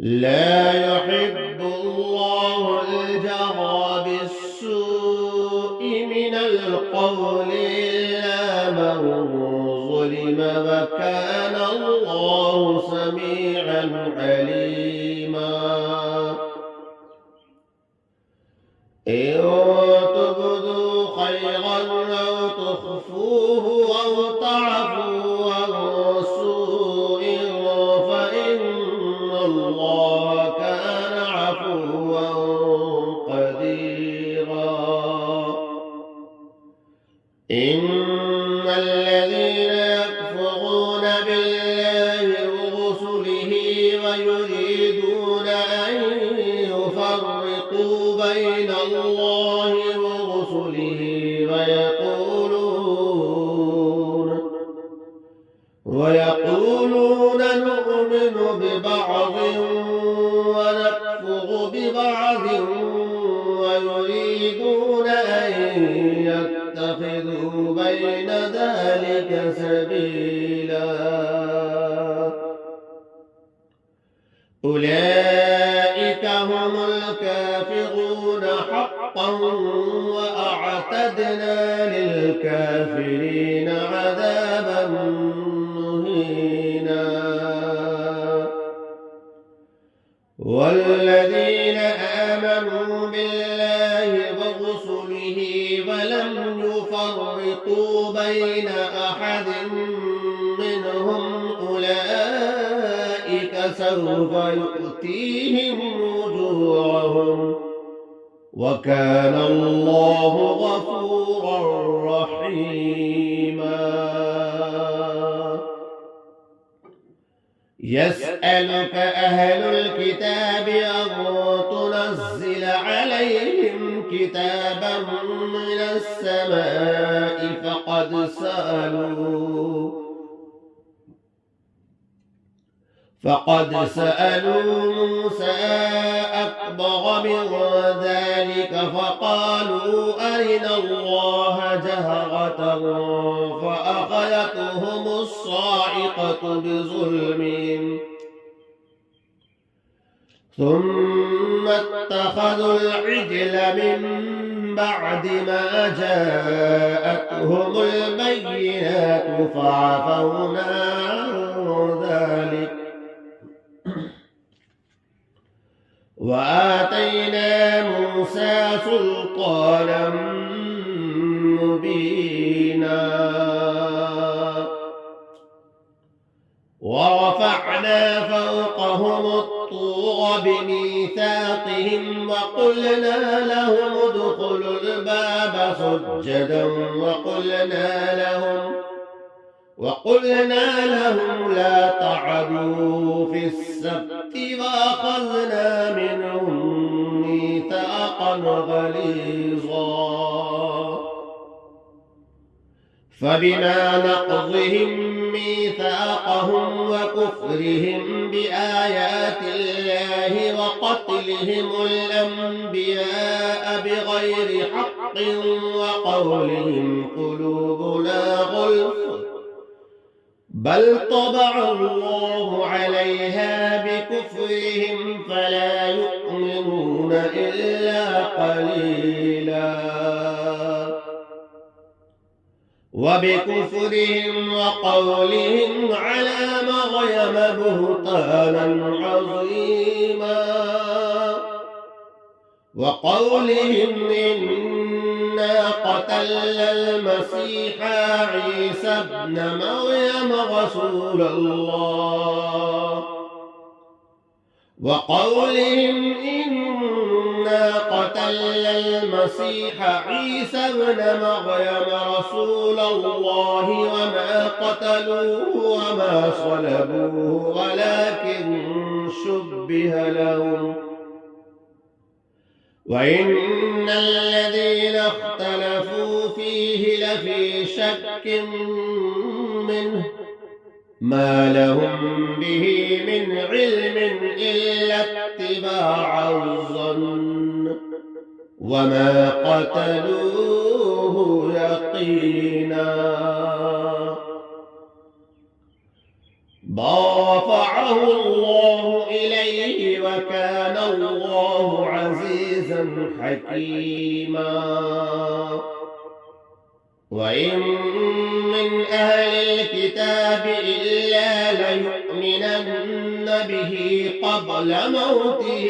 لا يحب الله الجهر بالسوء من القول إلا من ظلم وكان الله سميعا عليما إن تبدوا خيرا أو تخفوه أو تعفوا عن سوء فإن الله كان عفوا قديرا إن الذين يكفرون بالله ورسله ويريدون أن يفرقوا بين الله ورسله ويقولون نؤمن ببعض ونكفر ببعض ويريدون أن يتخذوا بين ذلك سبيلا أولئك هم الكافرون حقا وأعتدنا للكافرين عذابا مهينا والذين آمنوا بالله ورسله ولم يفرقوا بين أحد منهم أولئك سوف يؤتيهم أجورهم وكان الله غفورا رحيما يسألك أهل الكتاب أن تنزل عليهم كتابا من السماء فقد سألوا موسى أكبر من ذلك فقالوا أرنا الله جهرة فأخذتهم الصاعقة بظلمهم ثم اتخذوا العجل من بعد ما جاءتهم البينات فعفونا عن ذلك وآتينا موسى سلطانا مبينا ورفعنا فوقهم الطور بميثاقهم وقلنا لهم ادخلوا الباب سجدا وقلنا لهم لا تعدوا في السبت وأخذنا منهم ميثاقا غليظا فبما نقضهم ميثاقهم وكفرهم بآيات الله وقتلهم الأنبياء بغير حق وقولهم قلوبنا غلف بل طبع الله عليها بكفرهم فلا يؤمنون إلا قليلا وبكفرهم وقولهم على مريم بهتانا عظيما وقولهم إنا قتلنا المسيح عيسى ابن مريم رسول الله وقولهم إنا قتلنا المسيح عيسى ابن مريم رسول الله وما قتلوه وما صلبوه ولكن شبه لهم وإن الذين اختلفوا فيه لفي شك منه ما لهم به من علم إلا اتباع الظن وما قتلوه يقينا بل رفعه الله إليه وكان الله عزيزا حكيما وإن من أهل الكتاب إلا ليؤمنن به قبل موته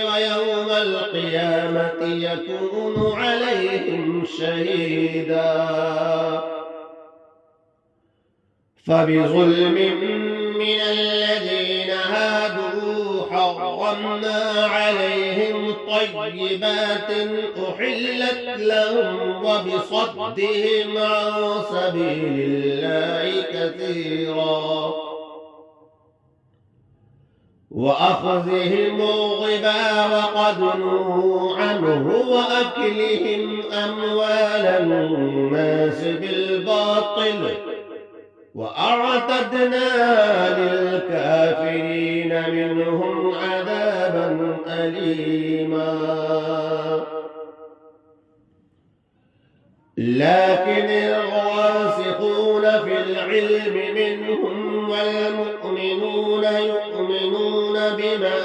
ويوم القيامة يكون عليهم شهيدا فبظلم من الذين هادوا حرمنا عليهم طيبات أحلت لهم وبصدهم عن سبيل الله كثيرا وأخذهم الربا وقد نهوا عنه وأكلهم أموال الناس بالباطل وأعتدنا للكافرين منهم عذابا أليما لكن الراسخون في العلم منهم والمؤمنون يؤمنون بما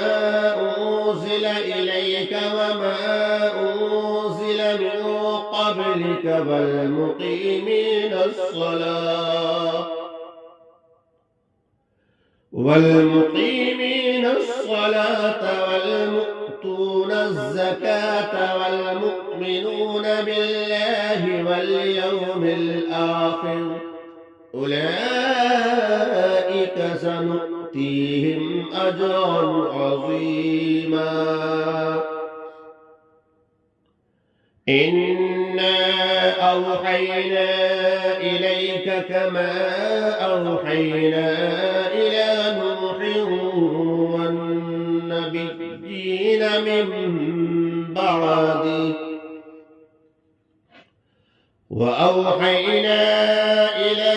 أنزل إليك وما أنزل من قبلك والمقيمين الصلاة والمؤتون الزكاة والمؤمنون بالله واليوم الآخر أولئك سنؤتيهم أجرا عظيما إنا أوحينا إليك كما أوحينا إلى نوح والنبيين من بعده وأوحينا إلى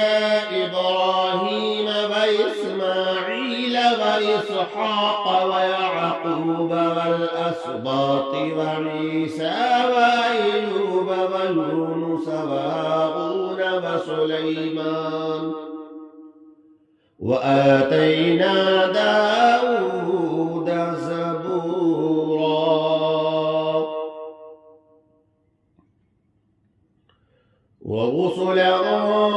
إبراهيم وإسماعيل وإسحاق ويعقوب والأسباط وعيسى وأيوب ويونس وهارون وسليمان وآتينا داود زبورا ورسلا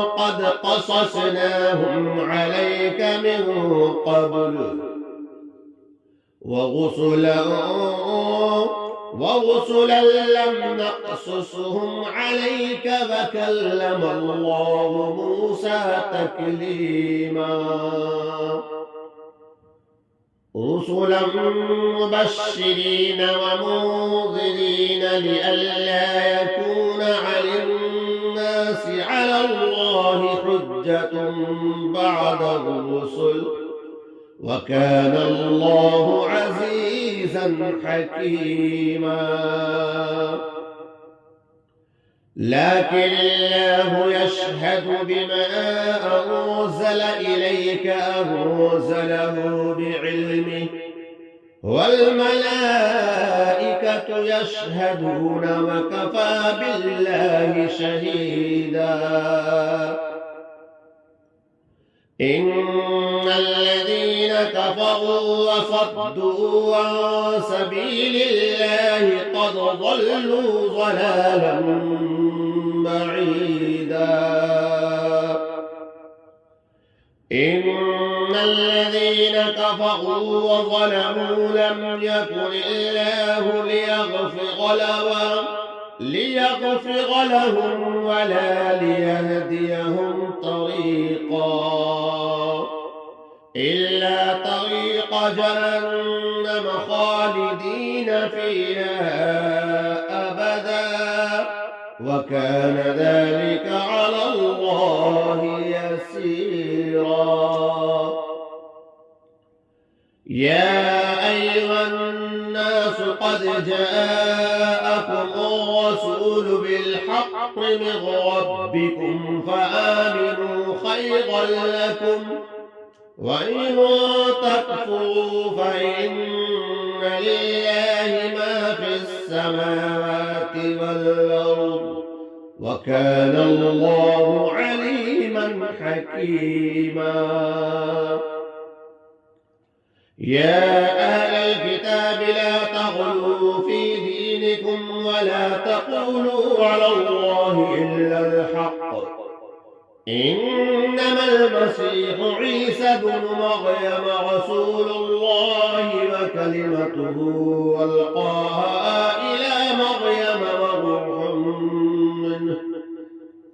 قد قصصناهم عليك من قبل ورسلا لم نقصصهم عليك وكلم الله موسى تكليما رسلا مبشرين ومنذرين لئلا يكون على الناس على الله حجة بعد الرسل وكان الله عزيزا حكيما لكن الله يشهد بما أنزل إليك أنزله بعلمه والملائكة يشهدون وكفى بالله شهيدا إن الذين كفروا وصدوا عن سبيل الله قد ضلوا ضلالا بعيدا إن الذين كفروا وظلموا لم يكن الله ليغفر لهم ولا ليهديهم طريقا إلا طريق جهنم خالدين فيها أبدا وكان ذلك على الله يسيرا يا أيها الناس قد جاءكم الرسول بالحق من ربكم فآمنوا خيرا لكم وإن تكفروا فإن لله ما في السماوات والأرض وكان الله عليما حكيما يا أهل الكتاب لا تغلوا في دينكم ولا تقولوا على الله إلا الحق إنما المسيح عيسى بن مريم رسول الله وكلمته ألقاها إلى مريم وروح منه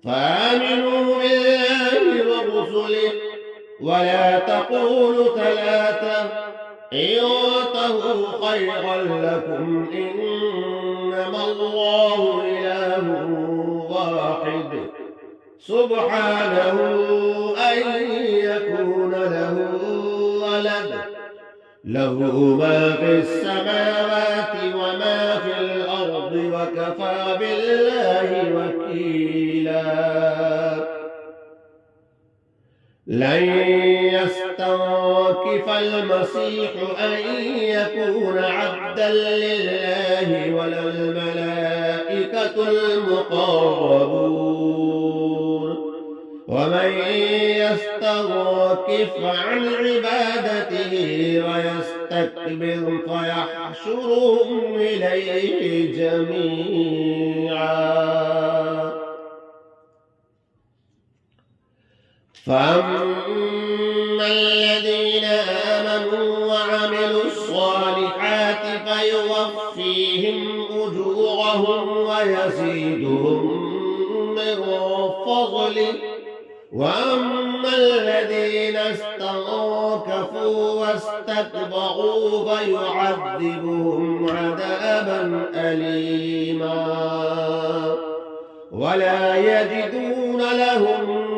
فآمنوا بالله ورسله ولا تقولوا ثلاثة انتهوا خيرا لكم إنما الله إله واحد سبحانه أن يكون له ولد له ما في السماوات وما في الأرض وكفى بالله وكيلا لن يستنكف المسيح أن يكون عبدا لله ولا الملائكة المقربون ومن يستنكف عن عبادته ويستكبر فيحشرهم إليه جميعا فأما الذين آمنوا وعملوا الصالحات فيوفيهم أجورهم ويزيدهم من فضله وأما الذين استنكفوا واستكبروا فيعذبهم عذابا أليما ولا يجدون لهم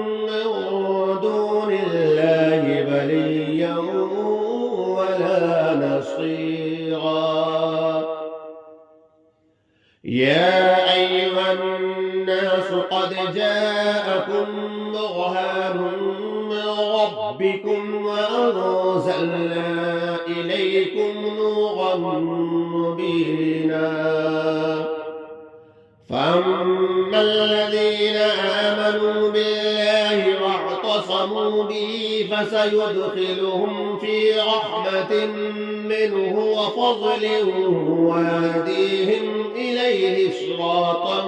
دون الله وليا ولا نصيرا يا أيها الناس قد جاءكم برهان من ربكم وأنزلنا إليكم نورا مبينا فأما الذين آمنوا بالله واعتصموا به فسيدخلهم في رحمة منه وفضل ويهديهم إليه صراطا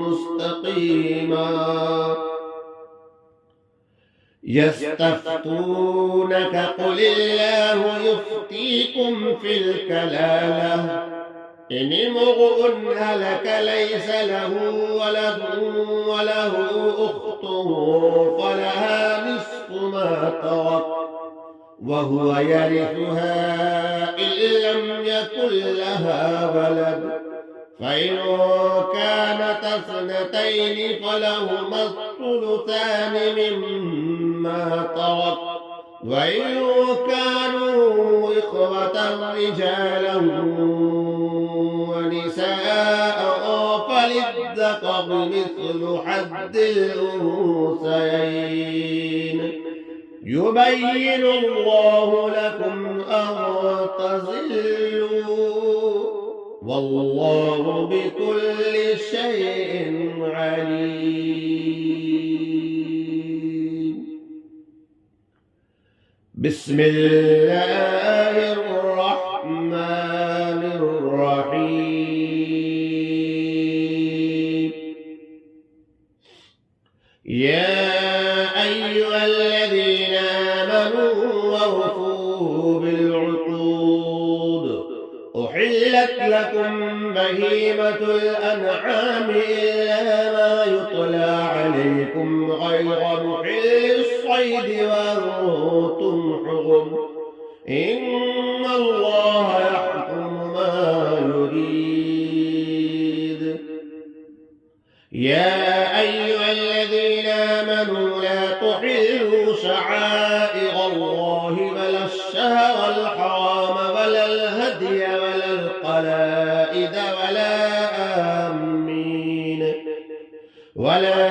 مستقيما يستفتونك قل الله يفتيكم في الكلالة إن امرؤ هلك ليس له ولد وله أخت فلها نصف ما ترك وهو يرثها إن لم يكن لها ولد فإن كانت اثنتين فلهما الثلثان مما ترك وإن كانوا إخوة رجالا ونساء فللذكر مثل حد الأنثيين يبين الله لكم أن تضلوا والله بكل شيء عليم بسم الله الرحمن الرحيم يا أيها الذين آمنوا وأوفوا بالعقود أحلت لكم بهيمة الأنعام إلا ما يطلى عليكم غير محل الصيد وأنتم حرم إن الله يحكم ما يريد يا أيها الذين آمنوا لا تحلوا شعائر الله ولا الشهر الحرام ولا الهدي ولا القلائد ولا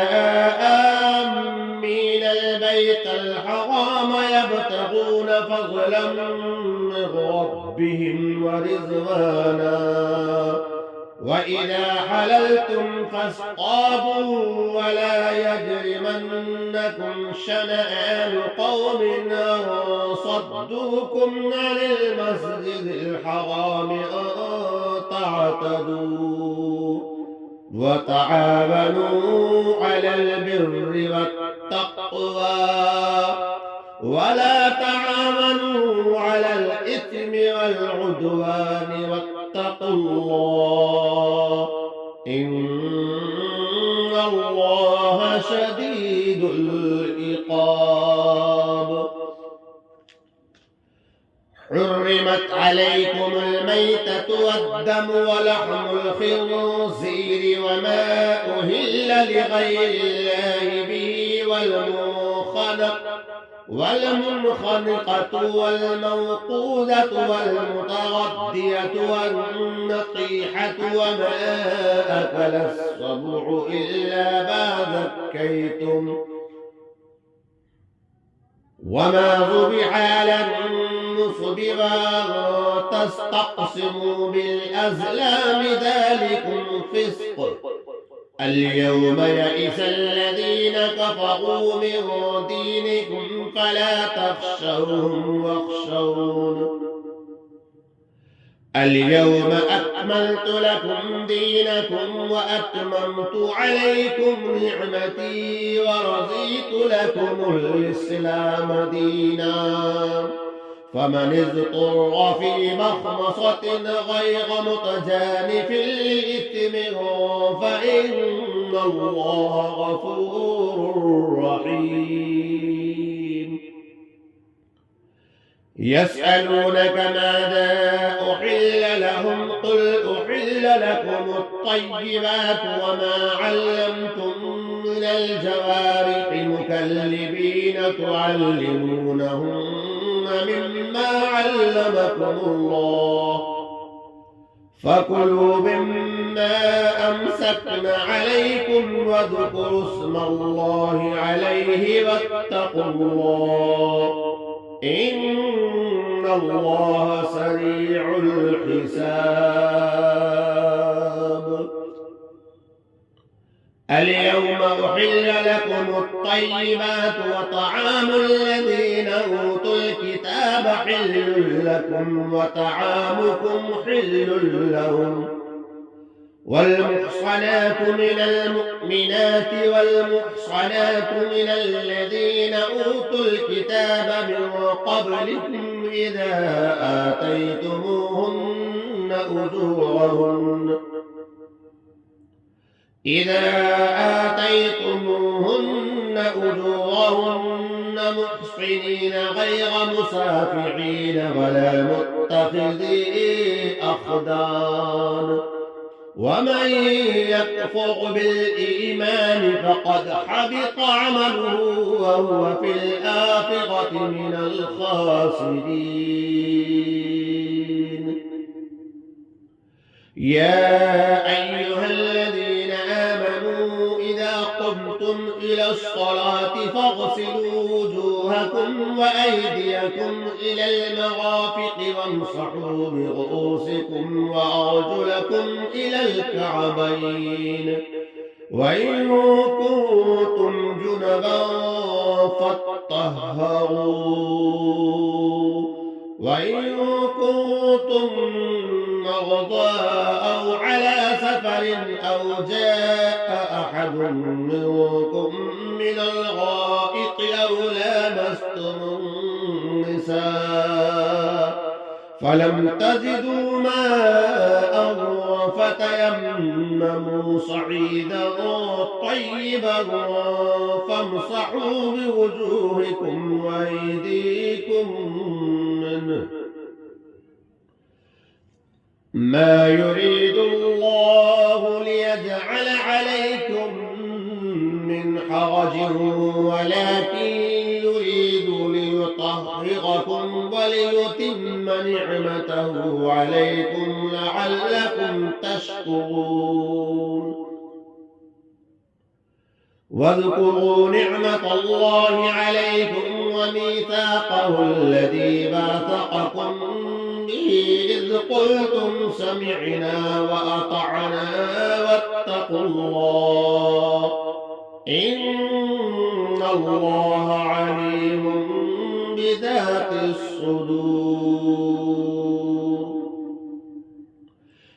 آمين البيت الحرام يبتغون فضلا من ربهم ورضوانا وإذا حللتم فاصطادوا ولا يجرمنكم شنآن قوم أن صدوكم عن المسجد الحرام أن تعتدوا وتعاونوا على البر والتقوى ولا تعاونوا على الإثم والعدوان واتقوا الله إن الله شديد العقاب. حرمت عليكم الميتة والدم ولحم الخنزير وما أهل لغير الله به والمنخنقة والموقوذة والمتردية والنطيحة وما أكل السبع إلا ما ذكيتم وما ذبح على النصب وأن تستقسموا بالأزلام ذلكم فسق. اليوم يئس الذين كفروا من دينكم فلا تخشوهم واخشون. اليوم أكملت لكم دينكم وأتممت عليكم نعمتي ورضيت لكم الإسلام دينا فمن اضطر في مخمصة غير متجانف لإثم فإن الله غفور رحيم. يسألونك ماذا أحل لهم قل أحل لكم الطيبات وما علمتم من الجوارح مكلبين تعلمونهن مما علمكم الله فكلوا مما أمسكن عليكم واذكروا اسم الله عليه واتقوا الله إن الله سريع الحساب. اليوم أحل لكم الطيبات وطعام الذين أوتوا الكتاب حل لكم وطعامكم حل لهم والمحصنات من المؤمنات والمحصنات من الذين أوتوا الكتاب من قبلكم إذا آتيتموهن أجورهن محصنين غير مسافحين ولا متخذي أخدان ومن يكفر بالإيمان فقد حبط عمله وهو في الآخرة من الخاسرين. يا أيها الذين آمنوا إذا قمتم إلى الصلاة فاغسلوا وجوهكم وأيديكم إلى المرافق وامسحوا برؤوسكم وأرجلكم إلى الكعبين وإن كنتم جنبا فاطهروا وإن كنتم مرضى أو على سفر أو جاء أحد منكم من الغائط أو لامستم النساء فلم تجدوا ماء فتيمموا صعيدا طيبا فامسحوا بوجوهكم وأيديكم منه ما يريد الله ليجعل عليكم من حرج ولكن يريد ليطهركم وليتم نعمته عليكم لعلكم تشكرون. واذكروا نعمة الله عليكم وميثاقه الذي باثقكم به إذ قلتم سمعنا وأطعنا واتقوا الله إن الله عليم بذات الصدور.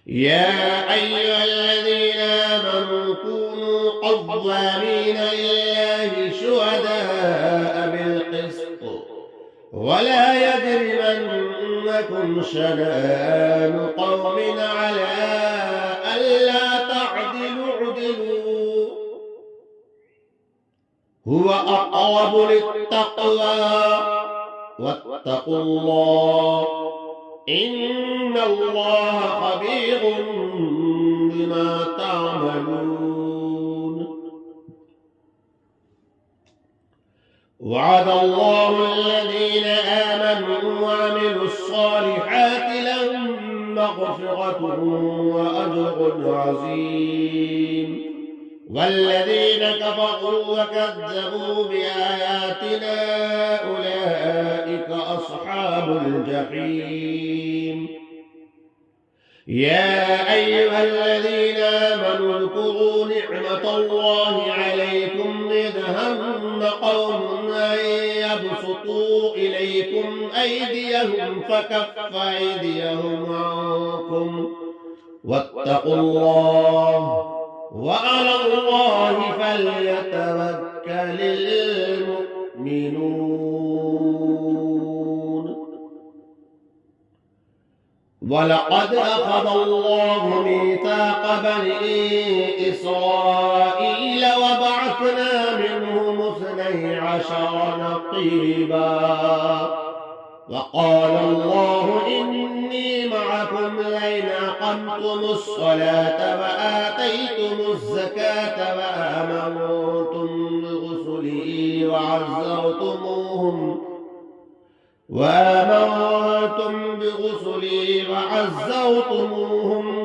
يا أيها الذين آمنوا كونوا قوامين لله شهداء بالقسط ولا يجرمنكم شنآن قوم على ألا تعدلوا اعدلوا هو أقرب للتقوى واتقوا الله إن الله خبير بما تعملون. وعد الله الذين آمنوا وعملوا الصالحات لهم مغفرة وأجر عظيم والذين كفروا وكذبوا بآياتنا أولئك أصحاب الجحيم. يا أيها الذين آمنوا اذكروا نعمة الله عليكم إذ هم قوم أن يبسطوا إليكم أيديهم فكف أيديهم عنكم واتقوا الله وعلى الله فليتوكل المؤمنون. ولقد أخذ الله ميثاق بني إسرائيل وبعثنا منهم 12 نقيبا وقال الله إني معكم لئن أقمتم الصلاة وآتيتم الزكاة وآمنتم برسلي وعزرتموهم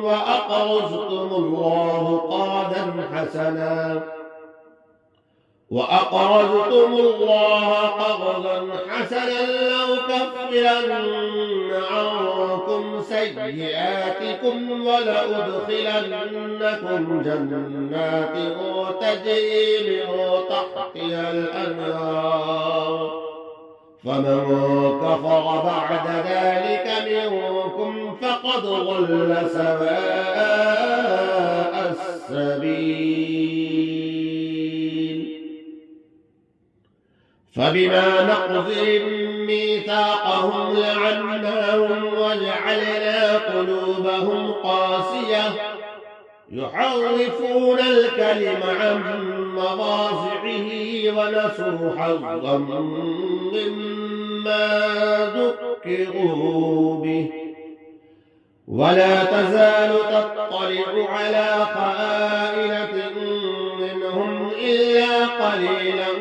وأقرضتم الله قرضا حسنا لأكفرن عنكم سيئاتكم ولأدخلنكم جنات تجري من تحتها الأنهار فمن كفر بعد ذلك منكم فقد ضل سواء السبيل. فبما نقضهم ميثاقهم لعناهم وجعلنا قلوبهم قاسية يحرفون الكلم عن مواضعه ونسوا حظا مما ذكروا به ولا تزال تطلع على خائنة منهم إلا قليلا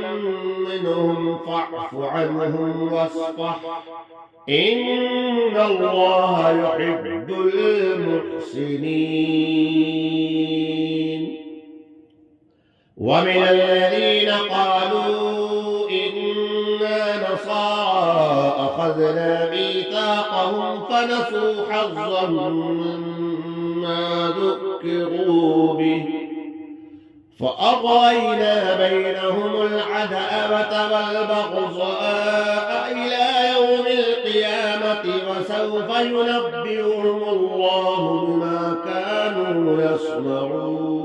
منهم فاعف عنهم واصفح إن الله يحب المحسنين. ومن الذين قالوا إنا نصارى أخذنا ميثاقهم فنسوا حظا مما ذكروا به فأغرينا بينهم العداوة والبغضاء إلى يوم القيامة وسوف ينبئهم الله بما كانوا يصنعون.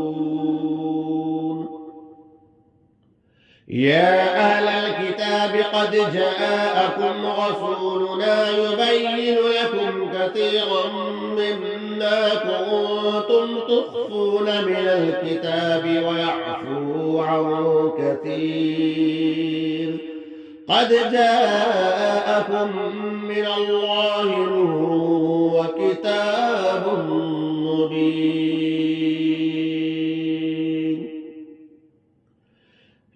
يا أهل الكتاب قد جاءكم رسولنا يبين لكم كثيرا مما كنتم تخفون من الكتاب ويعفو عن كثير قد جاءكم من الله نور وكتاب مبين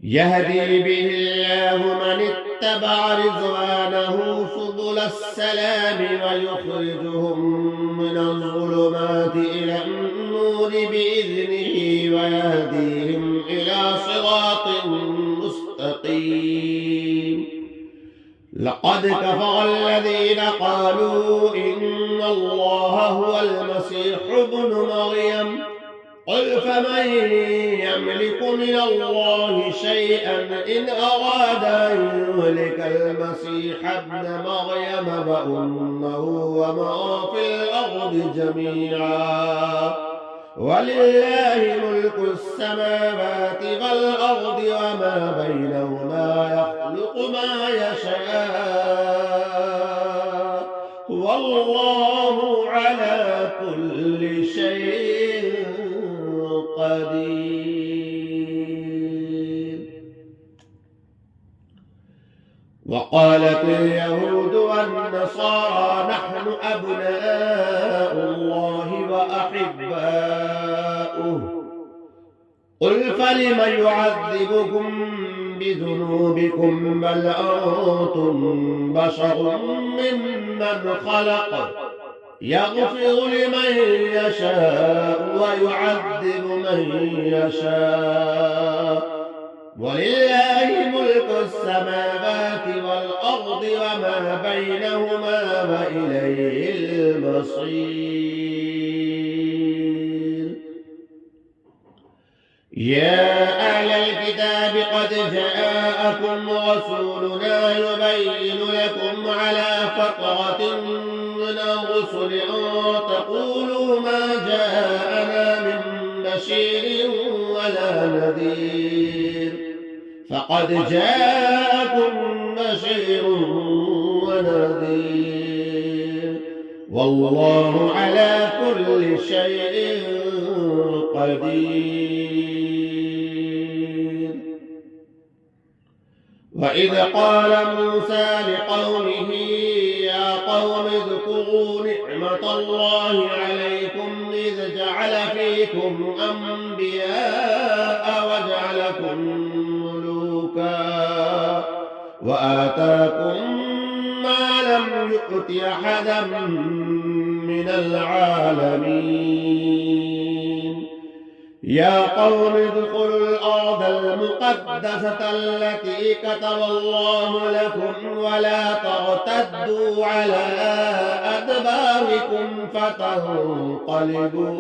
يهدي به الله من اتبع رضوانه سبل السلام ويخرجهم من الظلمات إلى النور بإذنه ويهديهم إلى صراط مستقيم. لقد كفر الذين قالوا إن الله الله هو المسيح ابن مريم قل فمن يملك من الله شيئا إن أراد أن يهلك المسيح ابن مريم وأمه ومن في الأرض جميعا ولله ملك السماوات والأرض وما بينهما يخلق ما يشاء والله على كل شيء قدير. وقالت اليهود والنصارى نحن أبناء الله وأحباؤه قل فلم يعذبكم بذنوبكم بل أنتم بشر ممن خلق يغفر لمن يشاء ويعذب من يشاء ولله ملك السماوات والأرض وما بينهما وإليه المصير. يا أهل الكتاب قد جاءكم رسولنا يبين لكم على فترة من الرسل أن تقولوا ما جاءنا من بشير ولا نذير فقد جاءكم بشير ونذير والله على كل شيء قدير. وإذ قال موسى لقومه يا قوم اذكروا نعمة الله عليكم إذ جعل فيكم أنبياء وجعلكم ملوكا وآتاكم ما لم يؤت أحدا من العالمين. يا قوم ادخلوا الأرض المقدسة التي كتب الله لكم ولا ترتدوا على أدباركم فتنقلبوا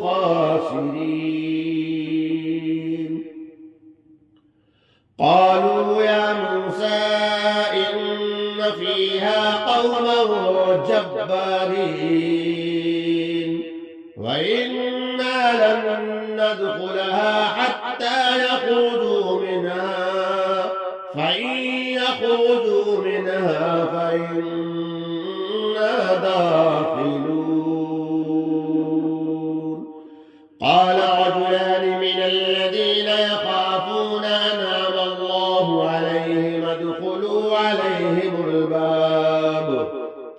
خاسرين. قالوا يا موسى إن فيها قوما جبارين وإنا لن ندخلها حتى يخرجوا منها فإن يخرجوا منها فإنا داخلون. قال رجلان من الذين يخافون أنعم الله عليهم ادخلوا عليهم الباب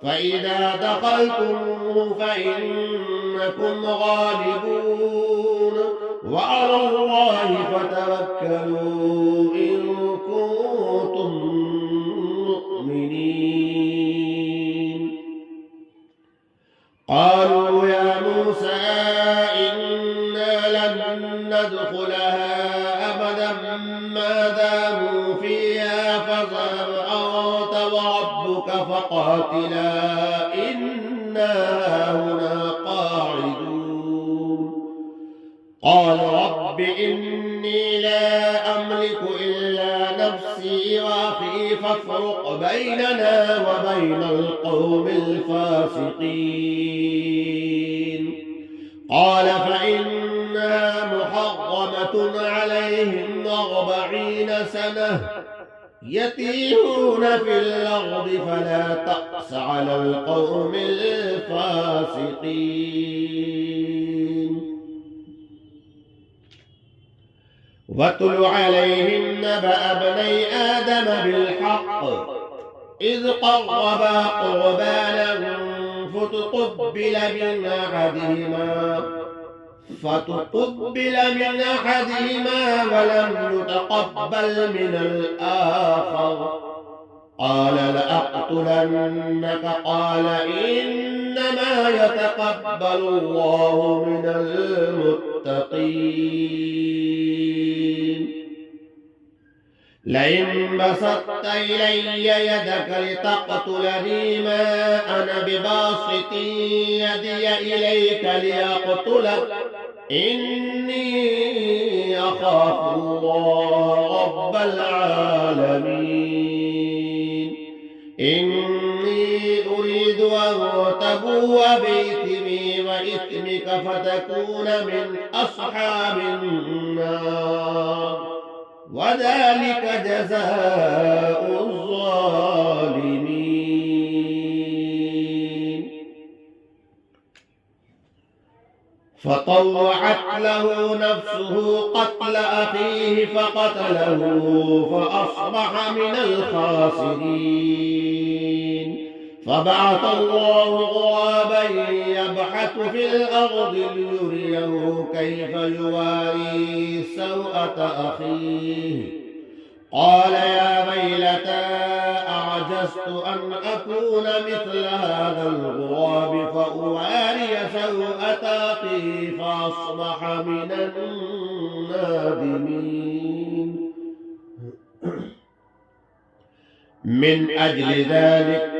فإذا دخلتموه فإنكم غالبون وعلى الله فتوكلوا إن كنتم مؤمنين. قالوا يا موسى إنا لن ندخلها أبدا ما داموا فيها فاذهب أنت وربك فقاتلا إنا هنا قاعدون. قال رب إني لا أملك إلا نفسي وأخي فافرق بيننا وبين القوم الفاسقين. قال فإنها محرمة عليهم 40 سنة يتيهون في الأرض فلا تأس على القوم الفاسقين. واتل عليهم نبأ ابني آدم بالحق إذ قربا قربانا فتقبل من أحدهما ولم يتقبل من الآخر قال لأقتلنك قال إنما يتقبل الله من المتقين. لئن بسطت إلي يدك لتقتلني ما أنا بباسط يدي إليك لأقتلك إني أخاف الله رب العالمين إني أريد أن تبوء بإثمي وإثمك فتكون من أصحاب النار وذلك جزاء الظالمين. فطوعت له نفسه قتل أخيه فقتله فأصبح من الخاسرين. فبعث الله غرابا يبحث في الأرض ليريه كيف يواري سوءة أخيه قال يا ويلتى أعجزت أن أكون مثل هذا الغراب فأواري سوءة أخي فأصبح من النادمين. من أجل ذلك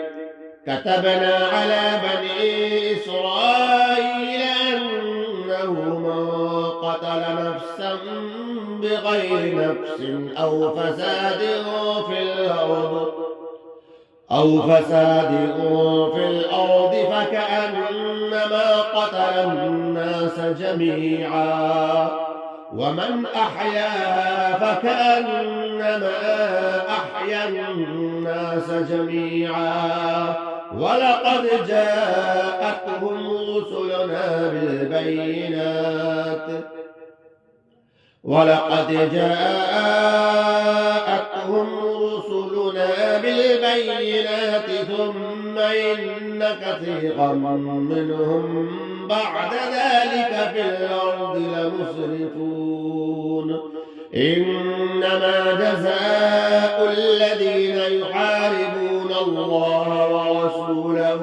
كتبنا على بني إسرائيل أنه من قتل نفسا بغير نفس أو فساد في الأرض فكأنما قتل الناس جميعا ومن أحياها فكأنما أحيا الناس جميعا ولقد جاءتهم رسلنا بالبينات ثم إن كثيرا منهم بعد ذلك في الأرض لمسرفون. إنما جزاء الذين يحاربون الله ورسوله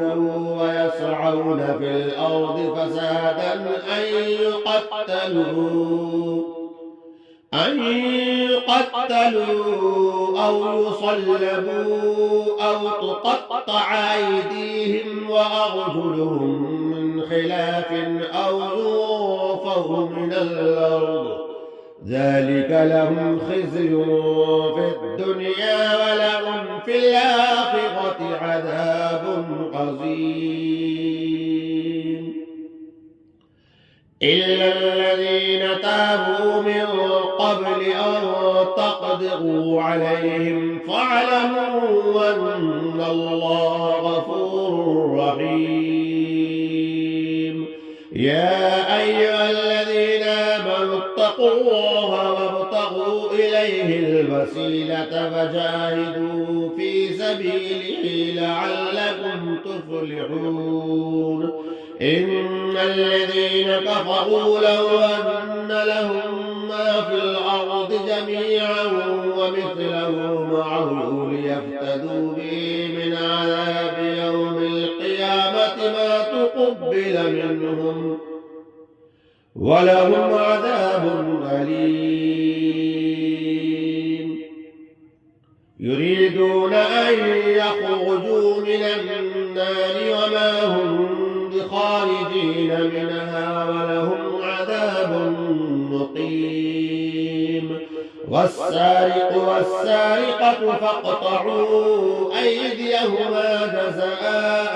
ويسعون في الأرض فسادا أن يقتلوا أو يصلبوا أو تقطع أيديهم وأرجلهم من خلاف أو ينفوا من الأرض ذلك لهم خزي في الدنيا ولهم في الآخرة عذاب عظيم. إلا الذين تابوا من قبل أن تقدروا عليهم فاعلموا أن الله غفور رحيم. يا أيها الذين آمنوا اتقوا الله وابتغوا إليه الوسيلة وجاهدوا في سبيله لعلكم تفلحون. إن الذين كفروا لو أن لهم ما في الأرض جميعا ومثله معه ليفتدوا به من عذاب يوم القيامة ما تقبل منهم ولهم عذاب أليم. يريدون أن يخرجوا من النار وما هم بخارجين منها ولهم عذاب مقيم. والسارق والسارقة فاقطعوا أيديهما جزاء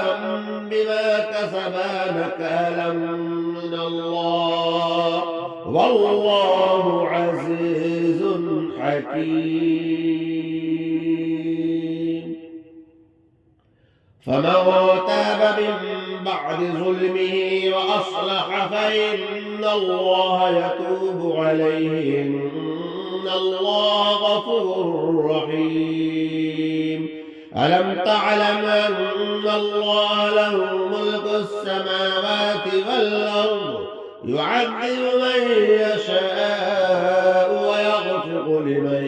بما كسبا نكالا من الله والله عزيز حكيم. فمن تاب من بعد ظلمه وأصلح فإن الله يتوب عليه إن الله غفور رحيم. ألم تعلم أن الله له ملك السماوات والأرض يعذب من يشاء ويغفر لمن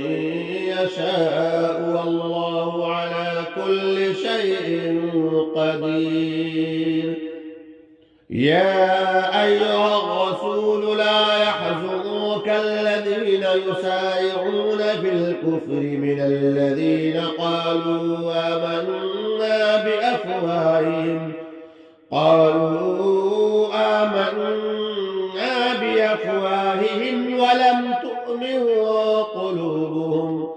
يشاء والله على كل شيء قدير. يا أيها الرسول لا يحزنك الذين يسارعون في الكفر من الذين قالوا آمنا بأفواههم ولم تؤمن قلوبهم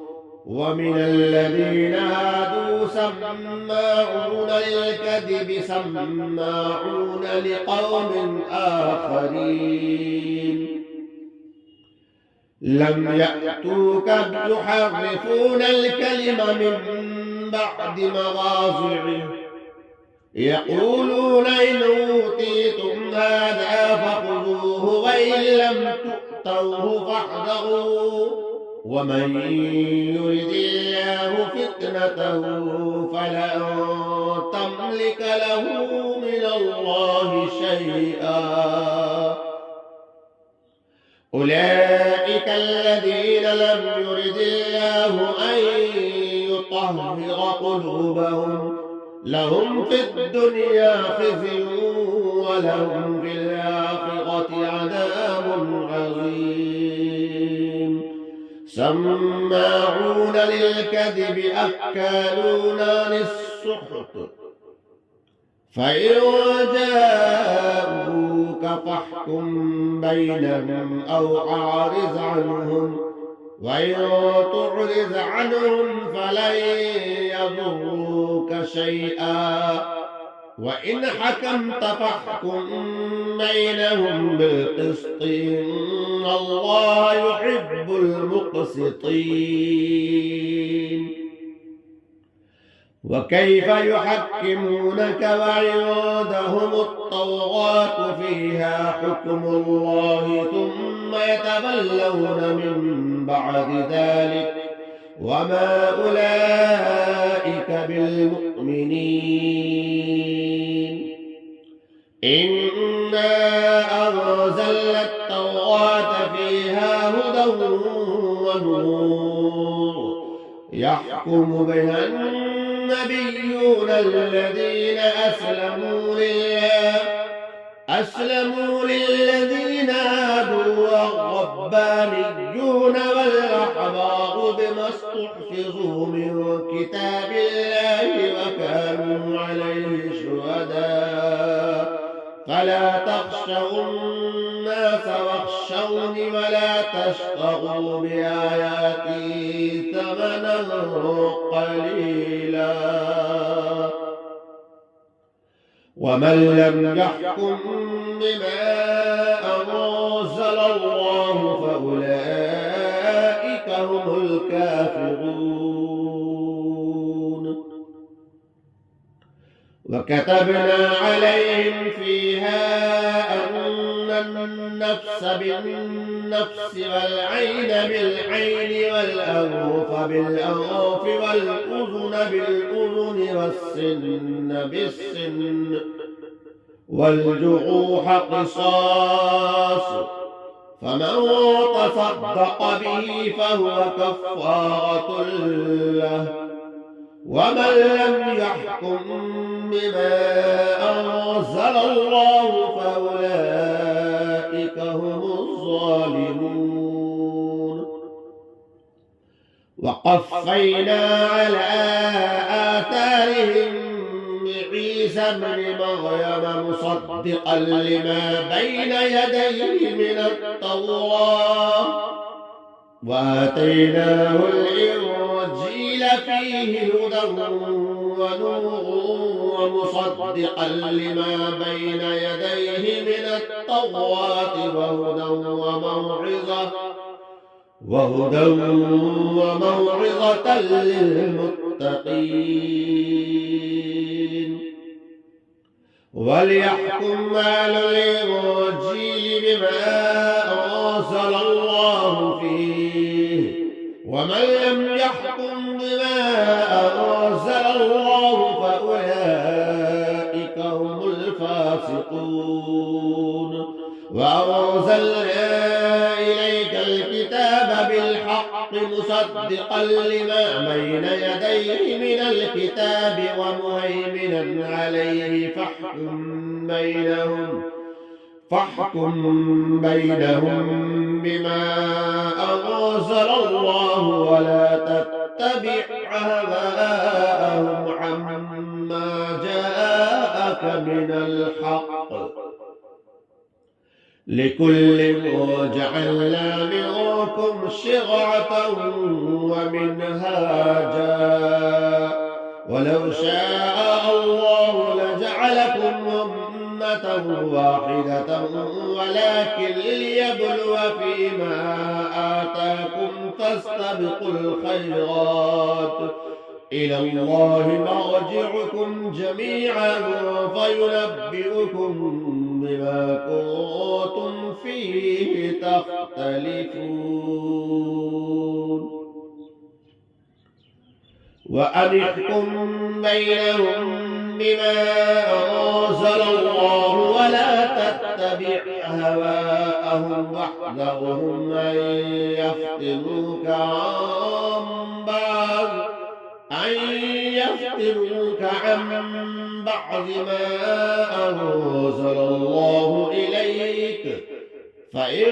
ومن الذين هادوا سماعون للكذب سماعون لقوم آخرين لم يأتوك يحرفون الكلم من بعد مواضعه يقولون إن أوتيتم هذا فخذوه وإن لم تؤتوه فاحذروا ومن يرد الله فتنته فلن تملك له من الله شيئا أولئك الذين لم يرد الله أن يطهر قلوبهم لهم في الدنيا خزي ولهم في الآخرة عذاب عظيم سماعون للكذب أكالون للسحت فإن جاءوك فاحكم بينهم أو أعرض عنهم وإن تعرض عنهم فلن يضروك شيئا وإن حكمت فاحكم بينهم بالقسط إن الله يحب المقسطين وكيف يحكمونك وعندهم التوراة فيها حكم الله ثم يتولون من بعد ذلك وما أولئك بالمؤمنين إنا أنزلنا التوراة فيها هدى ونور يحكم بها النبيون الذين أسلموا للذين هادوا والربانيون والأحبار بما استحفظوا من كتاب الله وكانوا عليه شهداء فلا تخشوا الناس واخشوني ولا تشتروا بآياتي ثمنا قليلا ومن لم يحكم بما أنزل الله فأولئك هم الكافرون وكتبنا عليهم فيها أن النفس بالنفس والعين بالعين والأنف بالأنف والأذن بالأذن والسن بالسن والجروح قصاص فمن تصدق به فهو كفارة له ومن لم يحكم بما أنزل الله فأولئك هم الظالمون وقفينا على آثارهم بعيسى ابن مريم مصدقا لما بين يديه من التوراة وآتيناه الإنجيل فيه هدى ونور ومصدقا لما بين يديه من التوراة وهدى وموعظة للمتقين وليحكم أهل الإنجيل بما أنزل الله فيه ومن لم يحكم بما أنزل الله فأولئك هم الفاسقون وأنزلنا إليك الكتاب بالحق مصدقا لما بين يديه من الكتاب ومهيمنا عليه فاحكم بينهم بما أنزل الله ولا تتبع أهواءهم عما جاءك من الحق لكل جعلنا منكم شرعة ومنهاجا ولو شاء الله لجعلكم أمة واحدة ولكن ليبلو فيما آتاكم فاستبقوا الخيرات إلى الله مرجعكم جميعا فينبئكم بما كنتم فيه تختلفون وأنحكم بينهم بما أنزل الله ولا تتبع هواءهم واحذرهم أن يفتنوك عن بعض ما أنزل الله إليك فإن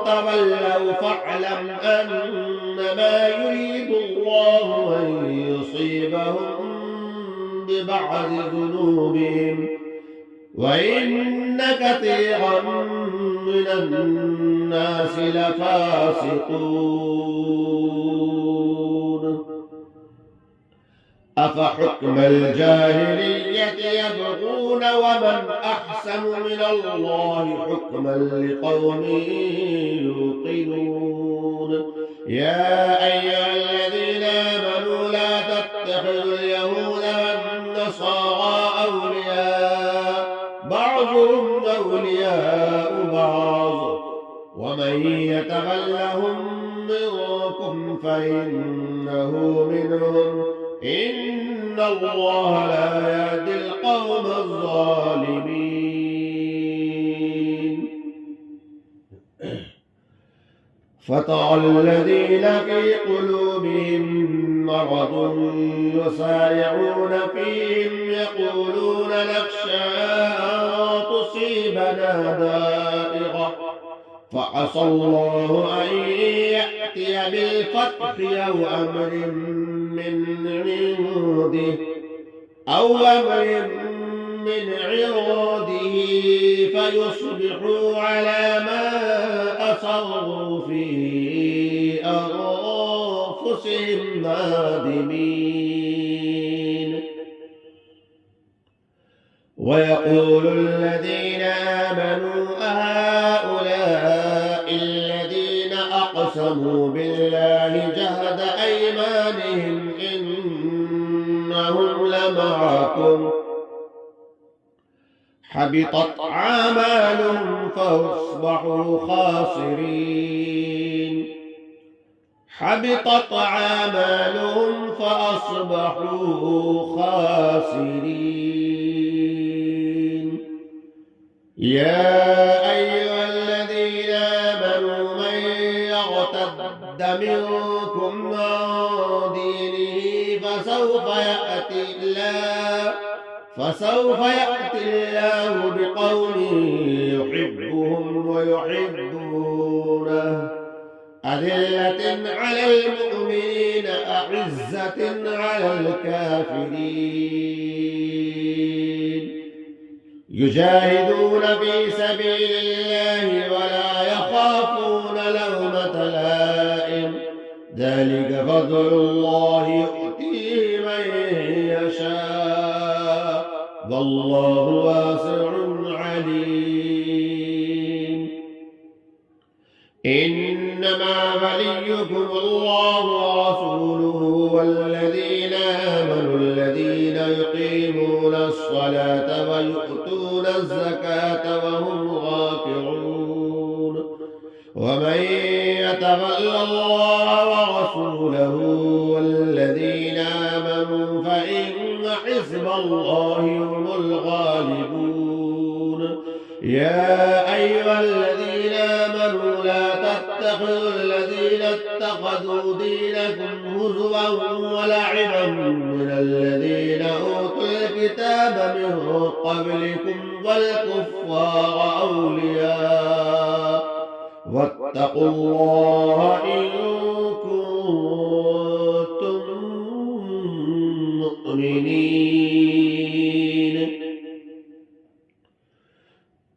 تولوا فاعلم أنما يريد الله أن يصيبهم ببعض ذنوبهم وإن كثيرا من الناس لفاسقون أفحكم الجاهلية يبغون ومن أحسن من الله حكما لقوم يوقنون يا أيها الذين آمنوا لا تتخذوا اليهود والنصارى أولياء بعضهم أولياء بعض ومن يتولهم منكم فإنه منهم إن الله لا يهدي القوم الظالمين فترى الذين في قلوبهم مرض يسارعون فيهم يقولون نخشى أن تصيبنا دائرة فعسى الله أن يأتي بالفتح أو أمر من عنده فيصبحوا على ما أصروا في أنفسهم نادمين ويقول الذين آمنوا أهؤلاء الذين أقسموا بالله جهد أيمانهم إنهم لمعكم حبطت أعمالهم فأصبحوا خاسرين يا أيها الذين آمنوا من يرتد منكم عن دينه فسوف يأتي الله بقوم يحبهم ويحبونه أذلة على المؤمنين أعزة على الكافرين يجاهدون في سبيل الله ولا يخافون لومة لائم ذلك فضل الله يؤتيه من يشاء والله واسع عليم إنما وليكم الله ورسوله والذين آمنوا الذين يقيمون الصلاة ويؤتون الزكاة وهم راكعون ومن يتول الله ورسوله والذين آمنوا فإن حزب الله هم الغالبون يا أيها الذين آمنوا لا تتخذوا الذين اتخذوا دينكم هزوا ولعبا من الذين أوتوا الكتاب من قبلكم والكفار أولياء واتقوا الله إن كنتم مؤمنين.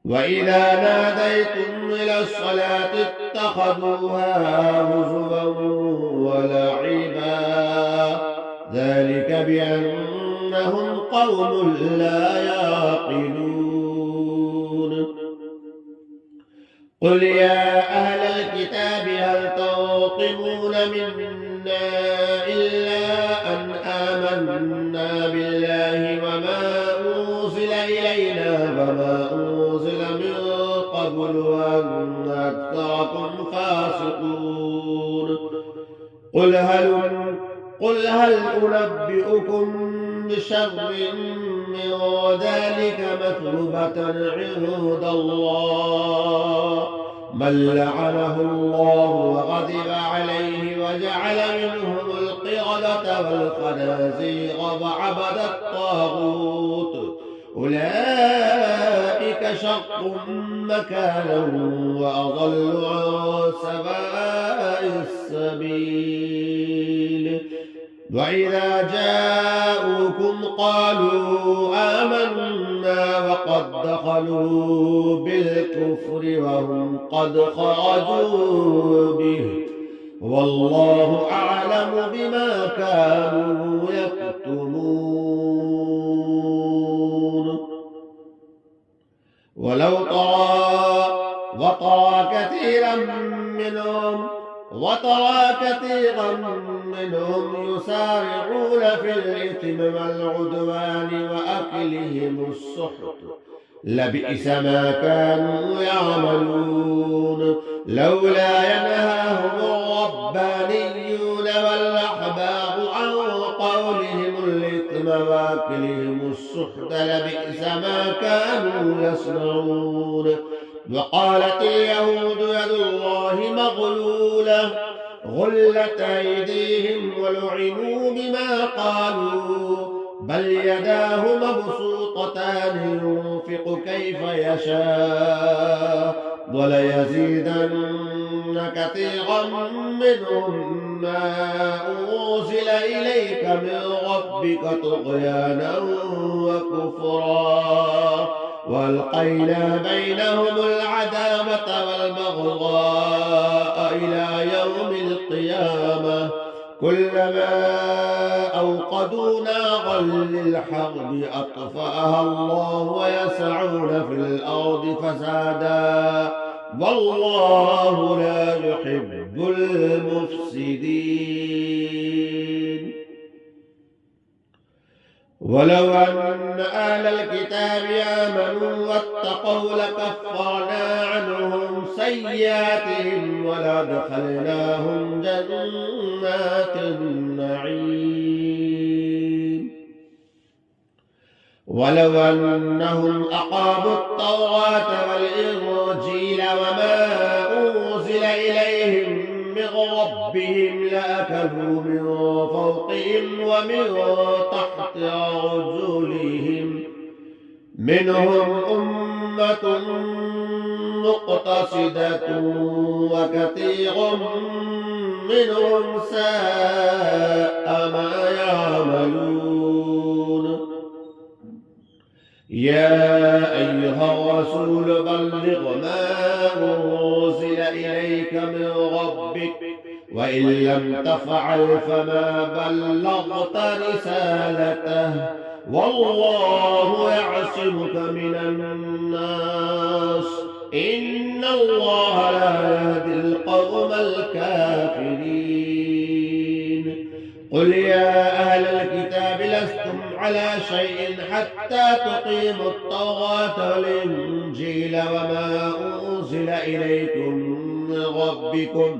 وإذا ناديتم إلى الصلاة اتخذوها هزوا ولعبا ذلك بأنهم قوم لا يعقلون. قل يا أهل الكتاب هل تنقمون منا إلا أن آمنا بالله وما أنزل إلينا وما أنزل من قبل وأن أكثركم فاسقون. قل هل أنبئكم بشر من ذلك مثوبة عند الله من لعنه الله وغضب عليه وجعل منهم القردة والخنازير وعبد الطاغوت أولئك شر مكانا وأضل عن سواء السبيل. وإذا جاءوكم قالوا آمنا وقد دخلوا بالكفر وهم قد خرجوا به والله أعلم بما كانوا يكتمون. ولو وترى كثيرا منهم يسارعون في الإثم والعدوان وأكلهم السحت لبئس ما كانوا يعملون. لولا ينهاهم الربانيون والأحبار عن قولهم الإثم وأكلهم السحت لبئس ما كانوا يصنعون. وقالت اليهود يد الله مغلولة غلت أيديهم ولعنوا بما قالوا بل يداه مبسوطتان ينفق كيف يشاء وليزيدن كثيرا منهم ما أنزل إليك من ربك طغيانا وكفرا وألقينا بينهم العداوة والبغضاء إلى يوم القيامة كلما أوقدوا نارا للحرب أطفأها الله ويسعون في الأرض فسادا والله لا يحب المفسدين. ولو أن أهل الكتاب آمنوا واتقوا لكفرنا عنهم سيئاتهم ولأدخلناهم جنات النعيم. ولو أنهم أقاموا التوراة والإنجيل وما أنزل إليهم من ربهم لأكلوا من فوقهم ومن تحت أرجلهم منهم أمة مقتصدة وكثير منهم ساء ما يعملون. يا أيها الرسول بلغ ما أنزل إليك من ربك وإن لم تفعل فما بلغت رسالته والله يعصمك من الناس إن الله لا يهدي القوم الكافرين. قل يا أهل الكتاب لستم على شيء حتى تقيموا التوراة والإنجيل وما أنزل إليكم من ربكم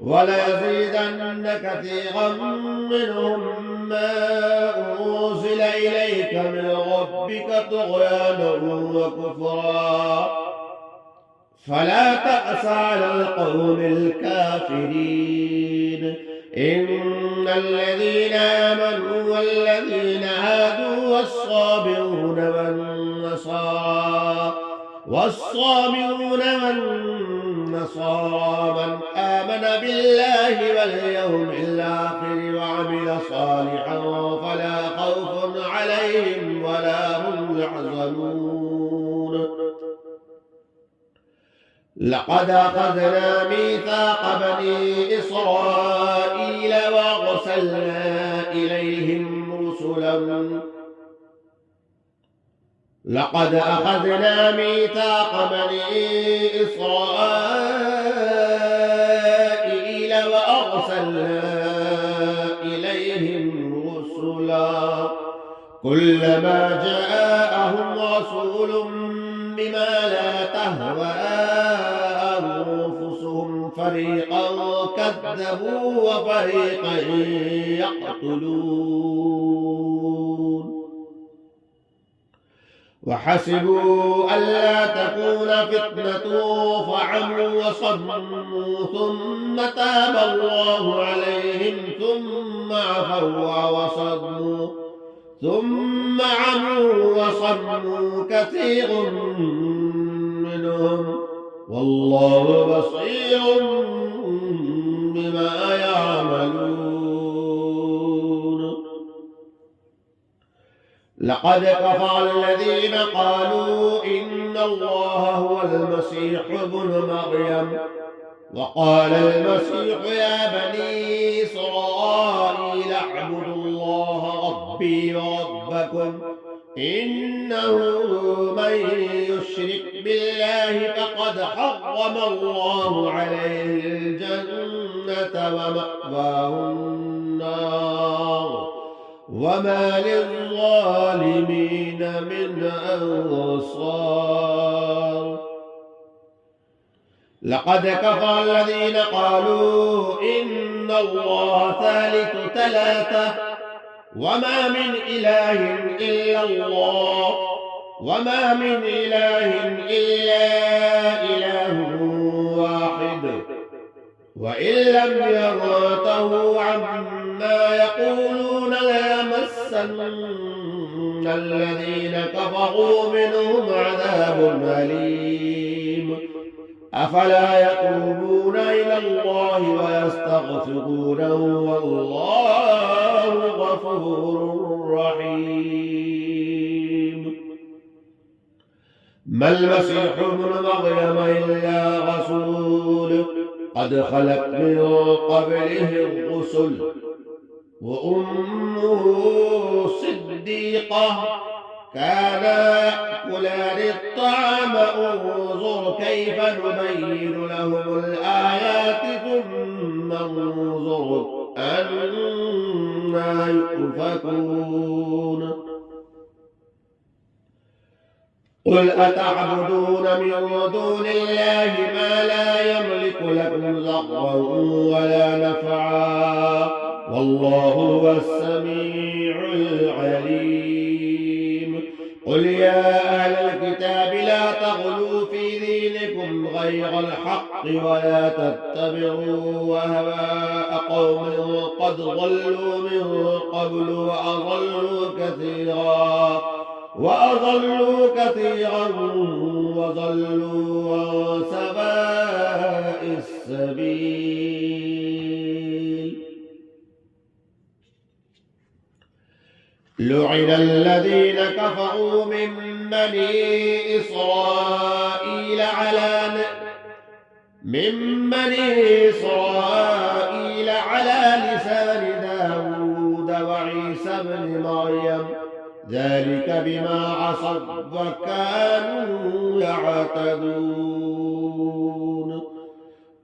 وليزيدن كثيرا منهم ما أنزل إليك من ربك طغيانا وكفرا فلا تأس على القوم الكافرين. إن الذين آمنوا والذين هادوا والصابرون والنصارى والصابرون والنصارى من آمن بالله واليوم الآخر وعمل صالحا فلا خوف عليهم ولا هم يحزنون لقد أخذنا ميثاق بني إسرائيل وأرسلنا إليهم رسلا لقد أخذنا ميثاق بني إسرائيل وأرسلنا إليهم رسلا كلما جاءهم رسول بما لا تهوى أنفسهم فريقا كذبوا وفريقا يقتلون وحسبوا ألا تكون فتنة فعموا وصموا ثم تاب الله عليهم ثم عفوا وصموا ثم عموا وصموا كثير منهم والله بصير بما يعملون لقد كفر الذين قالوا إن الله هو المسيح ابن مريم وقال المسيح يا بني إسرائيل اعبدوا الله ربي وربكم إنه من يشرك بالله فقد حرم الله عليه الجنة ومأواه النار وما للظالمين من أنصار لقد كفر الذين قالوا إن الله ثالث ثلاثة وما من إله إلا الله وما من إله إلا إله واحد وإن لم ينتهوا عما يقولون ليمسن الذين كفروا منهم عذاب أليم أفلا يتوبون إلى الله ويستغفرونه والله غفور رحيم ما المسيح ابن مريم إلا رسول قد خلت من قبله الرسل وأمه صديقة كانا يأكلان الطعام انظر كيف نبين لهم الآيات ثم انظر أنا يؤفكون قل أتعبدون من دون الله ما لا يملك لكم ضرا ولا نفعا والله هو السميع العليم قل يا أهل الكتاب لا تغلوا في دينكم غير الحق ولا تتبعوا أهواء قوم قد ضلوا من قبل وأضلوا كثيرا وضلوا عن سواء السبيل لعن الذين كفروا من بني إسرائيل على لسان داود وعيسى بن مريم ذلك بما عصوا وكانوا يعتدون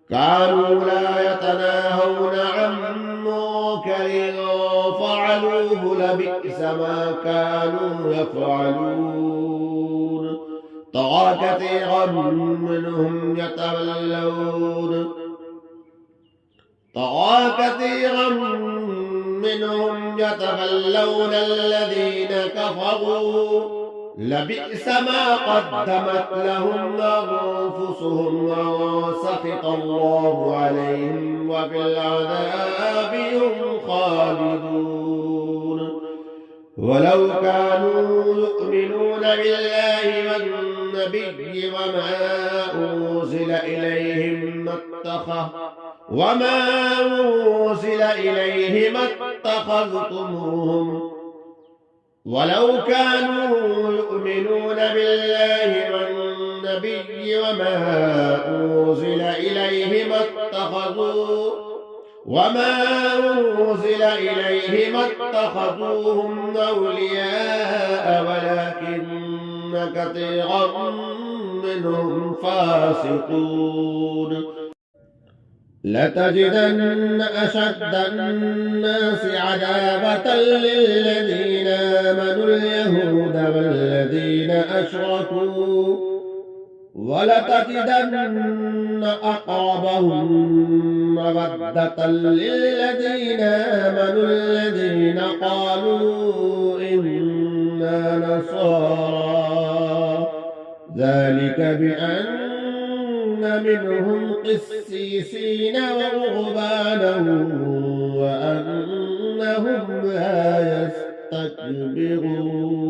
كانوا لا يتناهون عن منكر فعلوه لبئس ما كانوا يفعلون طغى كثيرا منهم يتولون الذين كفروا لبئس ما قدمت لهم أنفسهم وسخط الله عليهم وفي العذاب هم خالدون ولو كانوا يؤمنون بالله والنبي النبي وما أنزل إليهم اتخذتموهم ولو كانوا يؤمنون بالله والنبي وما أنزل إليهم اتخذوهم أولياء ولكن كثيرا منهم فاسقون لتجدن أشد الناس عداوة للذين آمنوا اليهود والذين أشركوا ولتجدن أقربهم مودة للذين آمنوا الذين قالوا إنا نصارى ذلك بأن منهم قسيسين ورهبانا وأنهم لا يستكبرون